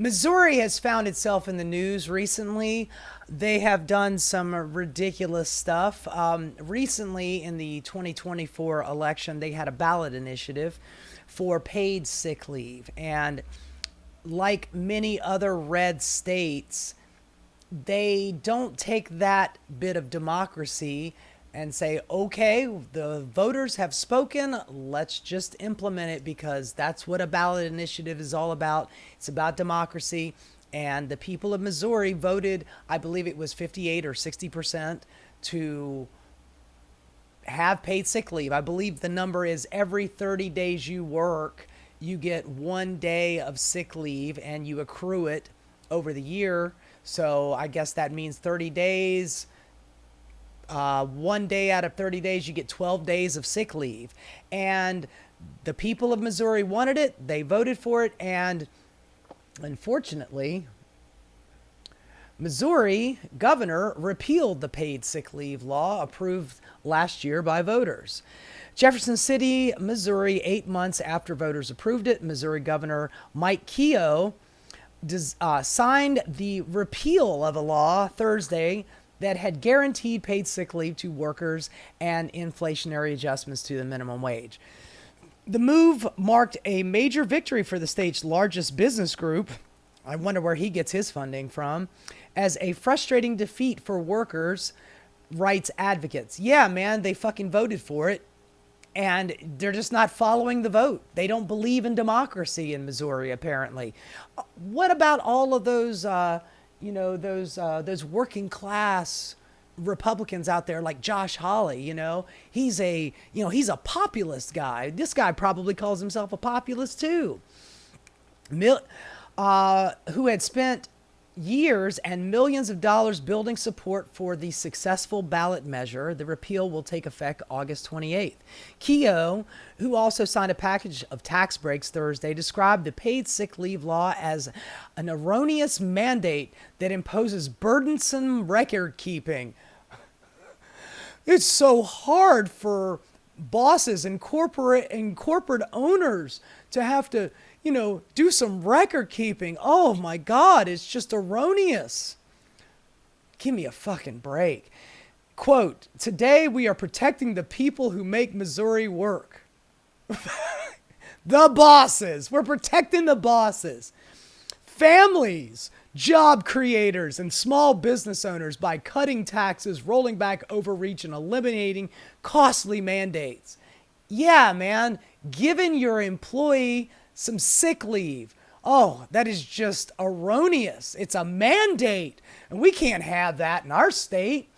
Missouri has found itself in the news recently. They have done some ridiculous stuff. Recently, in the 2024 election, they had a ballot initiative for paid sick leave. And like many other red states, they don't take that bit of democracy and say, okay, the voters have spoken, let's just implement it, because that's what a ballot initiative is all about. It's about democracy. And the people of Missouri voted, I believe it was 58 or 60% to have paid sick leave. I believe the number is every 30 days you work, you get 1 day of sick leave and you accrue it over the year. So I guess that means 30 days. 1 day out of 30 days, you get 12 days of sick leave. And the people of Missouri wanted it. They voted for it. And unfortunately, Missouri governor repealed the paid sick leave law approved last year by voters. Jefferson City, Missouri, 8 months after voters approved it, Missouri Governor Mike Kehoe signed the repeal of a law Thursday that had guaranteed paid sick leave to workers and inflationary adjustments to the minimum wage. The move marked a major victory for the state's largest business group. I wonder where he gets his funding from, as a frustrating defeat for workers' rights advocates. Yeah, man, they fucking voted for it, and they're just not following the vote. They don't believe in democracy in Missouri, apparently. What about all of those those working class Republicans out there like Josh Hawley? He's a populist guy. This guy probably calls himself a populist too. Who had spent years and millions of dollars building support for the successful ballot measure. The repeal will take effect August 28th. Kehoe, who also signed a package of tax breaks Thursday, described the paid sick leave law as an erroneous mandate that imposes burdensome record keeping. It's so hard for bosses and corporate owners to have to do some record keeping. Oh my God, it's just erroneous. Give me a fucking break. Quote, today we are protecting the people who make Missouri work. The bosses. We're protecting the bosses. Families, job creators, and small business owners by cutting taxes, rolling back overreach, and eliminating costly mandates. Yeah, man, giving your employee some sick leave. Oh, that is just erroneous. It's a mandate, and we can't have that in our state.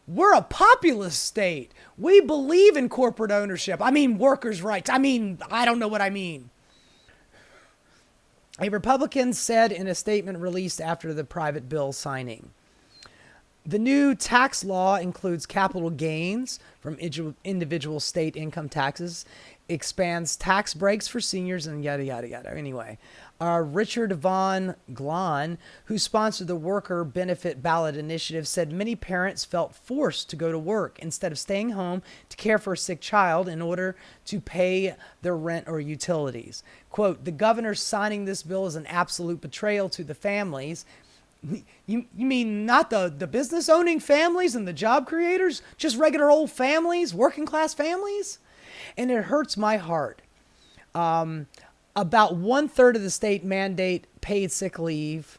We're a populist state. We believe in corporate ownership. I mean, workers' rights. I don't know what I mean. A Republican said in a statement released after the private bill signing. The new tax law includes capital gains from individual state income taxes, expands tax breaks for seniors, and yada, yada, yada. Anyway, Richard Von Glahn, who sponsored the worker benefit ballot initiative, said many parents felt forced to go to work instead of staying home to care for a sick child in order to pay their rent or utilities. Quote, the governor signing this bill is an absolute betrayal to the families. You mean not the business owning families and the job creators? Just regular old families, working class families? And it hurts my heart. About 1/3 of the state mandate paid sick leave,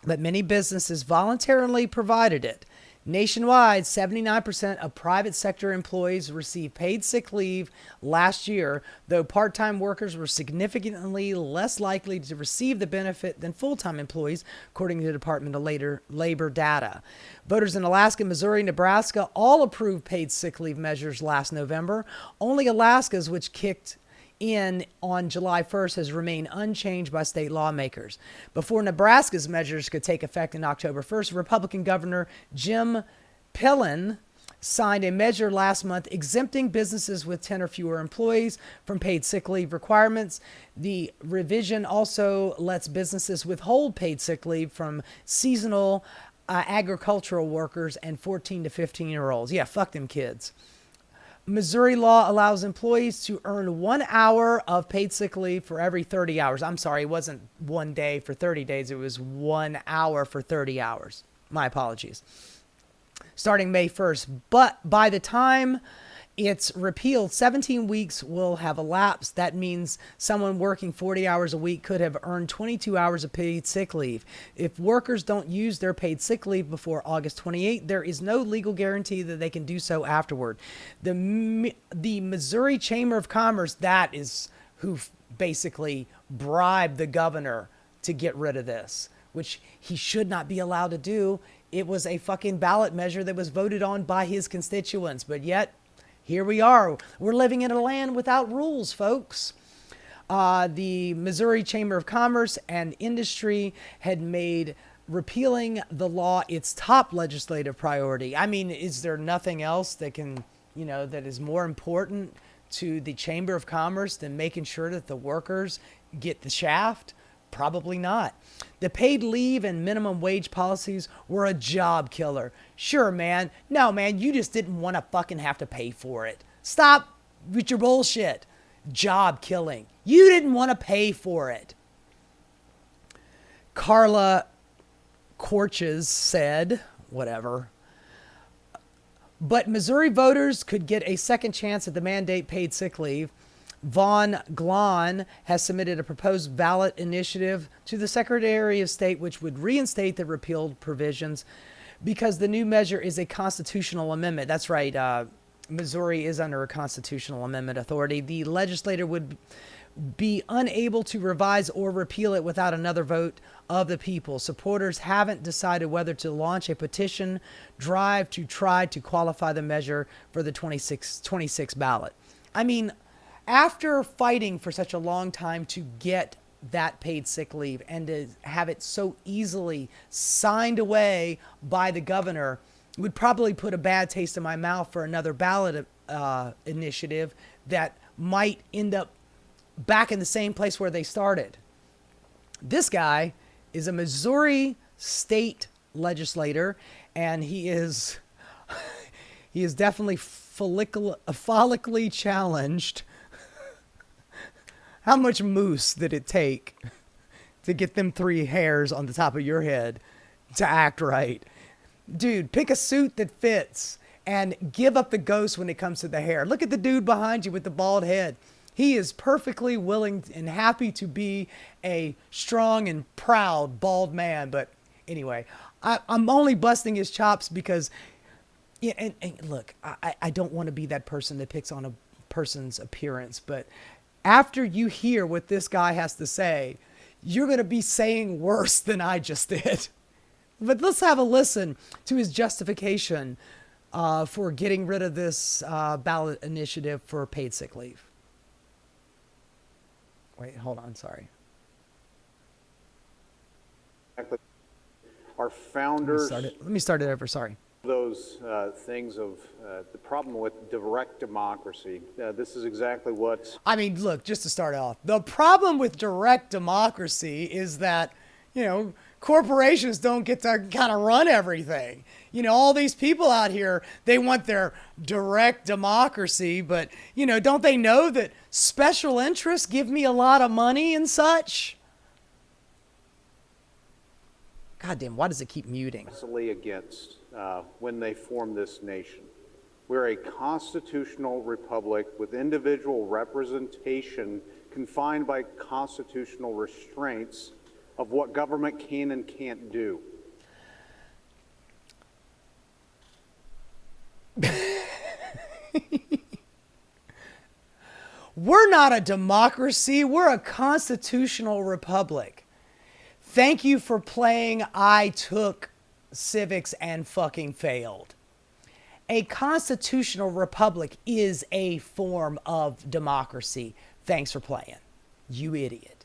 but many businesses voluntarily provided it. Nationwide, 79% of private sector employees received paid sick leave last year, though part-time workers were significantly less likely to receive the benefit than full-time employees, according to the Department of Labor data. Voters in Alaska, Missouri, Nebraska all approved paid sick leave measures last November. Only Alaska's, which kicked in on July 1st, has remained unchanged by state lawmakers. Before Nebraska's measures could take effect in October 1st, Republican Governor Jim Pillen signed a measure last month exempting businesses with 10 or fewer employees from paid sick leave requirements. The revision also lets businesses withhold paid sick leave from seasonal agricultural workers and 14 to 15-year-olds. Yeah, fuck them kids. Missouri law allows employees to earn 1 hour of paid sick leave for every 30 hours. I'm sorry, it wasn't 1 day for 30 days. It was 1 hour for 30 hours. My apologies. Starting May 1st. But by the time it's repealed, 17 weeks will have elapsed. That means someone working 40 hours a week could have earned 22 hours of paid sick leave. If workers don't use their paid sick leave before August 28th, there is no legal guarantee that they can do so afterward. The Missouri Chamber of Commerce, that is who basically bribed the governor to get rid of this, which he should not be allowed to do. It was a fucking ballot measure that was voted on by his constituents, but yet here we are. We're living in a land without rules, folks. The Missouri Chamber of Commerce and Industry had made repealing the law its top legislative priority. I mean, is there nothing else that can, that is more important to the Chamber of Commerce than making sure that the workers get the shaft? Probably not. The paid leave and minimum wage policies were a job killer. Sure, man. No, man, you just didn't want to fucking have to pay for it. Stop with your bullshit. Job killing. You didn't want to pay for it. Carla Corches said, whatever. But Missouri voters could get a second chance at the mandate paid sick leave. Vaughn Glahn has submitted a proposed ballot initiative to the Secretary of State, which would reinstate the repealed provisions because the new measure is a constitutional amendment. That's right. Missouri is under a constitutional amendment authority. The legislator would be unable to revise or repeal it without another vote of the people. Supporters haven't decided whether to launch a petition drive to try to qualify the measure for the 26 ballot. I mean, after fighting for such a long time to get that paid sick leave and to have it so easily signed away by the governor, would probably put a bad taste in my mouth for another ballot initiative that might end up back in the same place where they started. This guy is a Missouri state legislator, and he is definitely follically challenged. How much moose did it take to get them 3 hairs on the top of your head to act right? Dude, pick a suit that fits and give up the ghost when it comes to the hair. Look at the dude behind you with the bald head. He is perfectly willing and happy to be a strong and proud bald man. But anyway, I'm only busting his chops because, and look, I don't want to be that person that picks on a person's appearance, but after you hear what this guy has to say, you're going to be saying worse than I just did. But let's have a listen to his justification for getting rid of this ballot initiative for paid sick leave. Wait, hold on, sorry. Our founders... Let me start it over, sorry. Those things of the problem with direct democracy. This is exactly what... I mean, look, just to start off, the problem with direct democracy is that, corporations don't get to kind of run everything. All these people out here, they want their direct democracy, but, don't they know that special interests give me a lot of money and such? God damn, why does it keep muting? Against when they formed this nation. We're a constitutional republic with individual representation confined by constitutional restraints of what government can and can't do. We're not a democracy. We're a constitutional republic. Thank you for playing I took civics and fucking failed. A constitutional republic is a form of democracy. Thanks for playing, you idiot.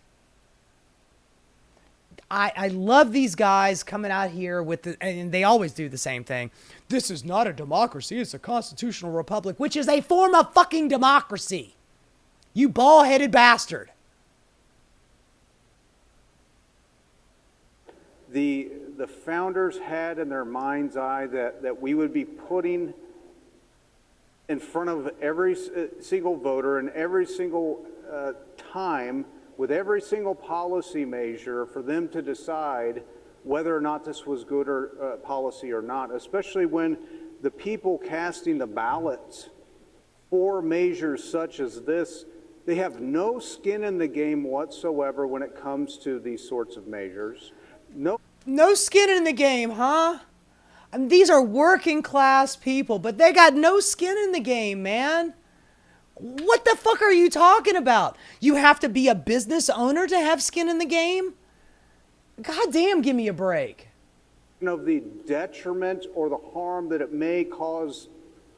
I love these guys coming out here and they always do the same thing. This is not a democracy, it's a constitutional republic, which is a form of fucking democracy. You bald-headed bastard. The founders had in their mind's eye that we would be putting in front of every single voter and every single time with every single policy measure for them to decide whether or not this was good or policy or not, especially when the people casting the ballots for measures such as this, they have no skin in the game whatsoever when it comes to these sorts of measures. No skin in the game, huh? I mean, these are working class people, but they got no skin in the game, man. What the fuck are you talking about? You have to be a business owner to have skin in the game? God damn, give me a break. Of the detriment or the harm that it may cause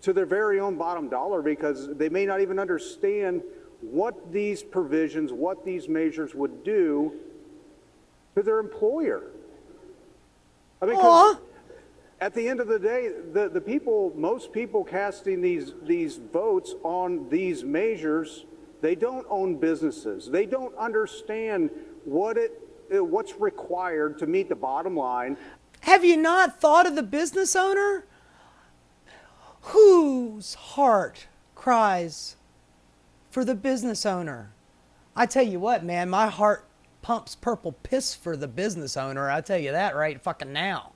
to their very own bottom dollar, because they may not even understand what these provisions, what these measures would do to their employer. I mean, 'cause at the end of the day, the people, most people casting these votes on these measures, they don't own businesses. They don't understand what's required to meet the bottom line. Have you not thought of the business owner? Whose heart cries for the business owner? I tell you what, man, my heart pumps purple piss for the business owner. I tell you that right fucking now.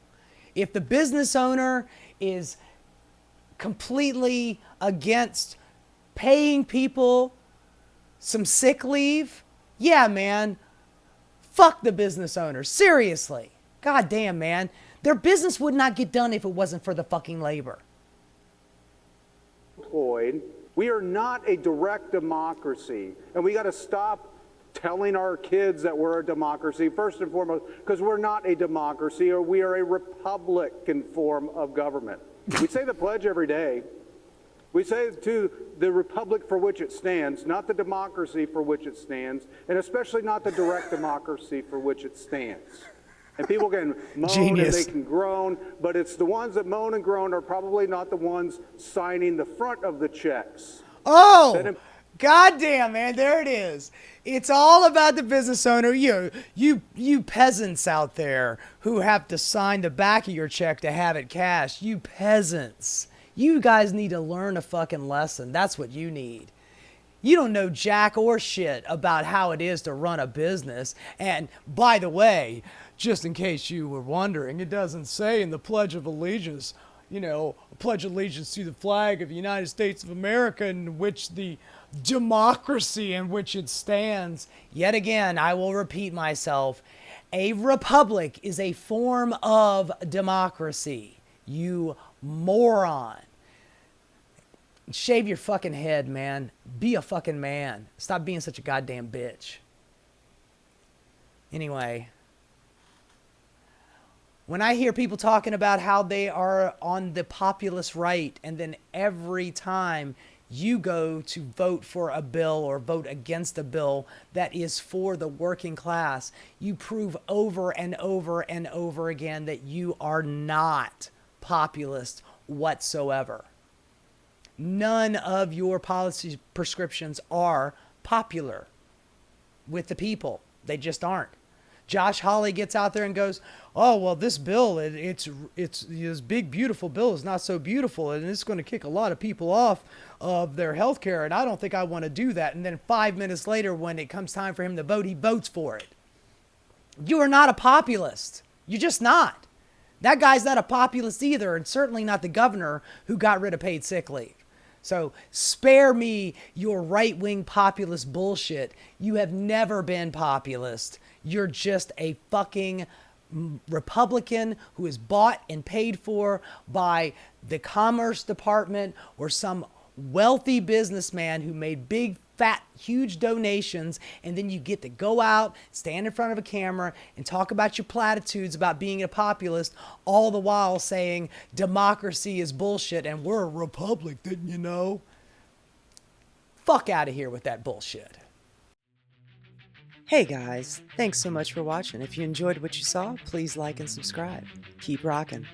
If the business owner is completely against paying people some sick leave, yeah, man, fuck the business owner. Seriously. God damn, man. Their business would not get done if it wasn't for the fucking labor. We are not a direct democracy, and we got to stop telling our kids that we're a democracy, first and foremost, because we're not a democracy, or we are a republican form of government. We say the pledge every day. We say to the republic for which it stands, not the democracy for which it stands, and especially not the direct democracy for which it stands. And people can moan Genius. and they can groan, but it's the ones that moan and groan are probably not the ones signing the front of the checks. Oh, goddamn, man, there it is. It's all about the business owner. You peasants out there who have to sign the back of your check to have it cashed. You peasants. You guys need to learn a fucking lesson. That's what you need. You don't know jack or shit about how it is to run a business. And by the way, just in case you were wondering, it doesn't say in the Pledge of Allegiance, pledge allegiance to the flag of the United States of America, in which the democracy in which it stands. Yet again, I will repeat myself. A republic is a form of democracy. You moron. Shave your fucking head, man. Be a fucking man. Stop being such a goddamn bitch. Anyway, when I hear people talking about how they are on the populist right, and then every time you go to vote for a bill or vote against a bill that is for the working class, you prove over and over and over again that you are not populist whatsoever. None of your policy prescriptions are popular with the people. They just aren't. Josh Hawley gets out there and goes, oh, well, this bill, it's this big, beautiful bill is not so beautiful, and it's going to kick a lot of people off of their health care, and I don't think I want to do that. And then 5 minutes later, when it comes time for him to vote, he votes for it. You are not a populist. You're just not. That guy's not a populist either, and certainly not the governor who got rid of paid sick leave. So spare me your right-wing populist bullshit. You have never been populist. You're just a fucking Republican who is bought and paid for by the Commerce Department or some wealthy businessman who made big, fat, huge donations, and then you get to go out, stand in front of a camera, and talk about your platitudes about being a populist, all the while saying democracy is bullshit and we're a republic, didn't you know? Fuck out of here with that bullshit. Hey guys, thanks so much for watching. If you enjoyed what you saw, please like and subscribe. Keep rocking.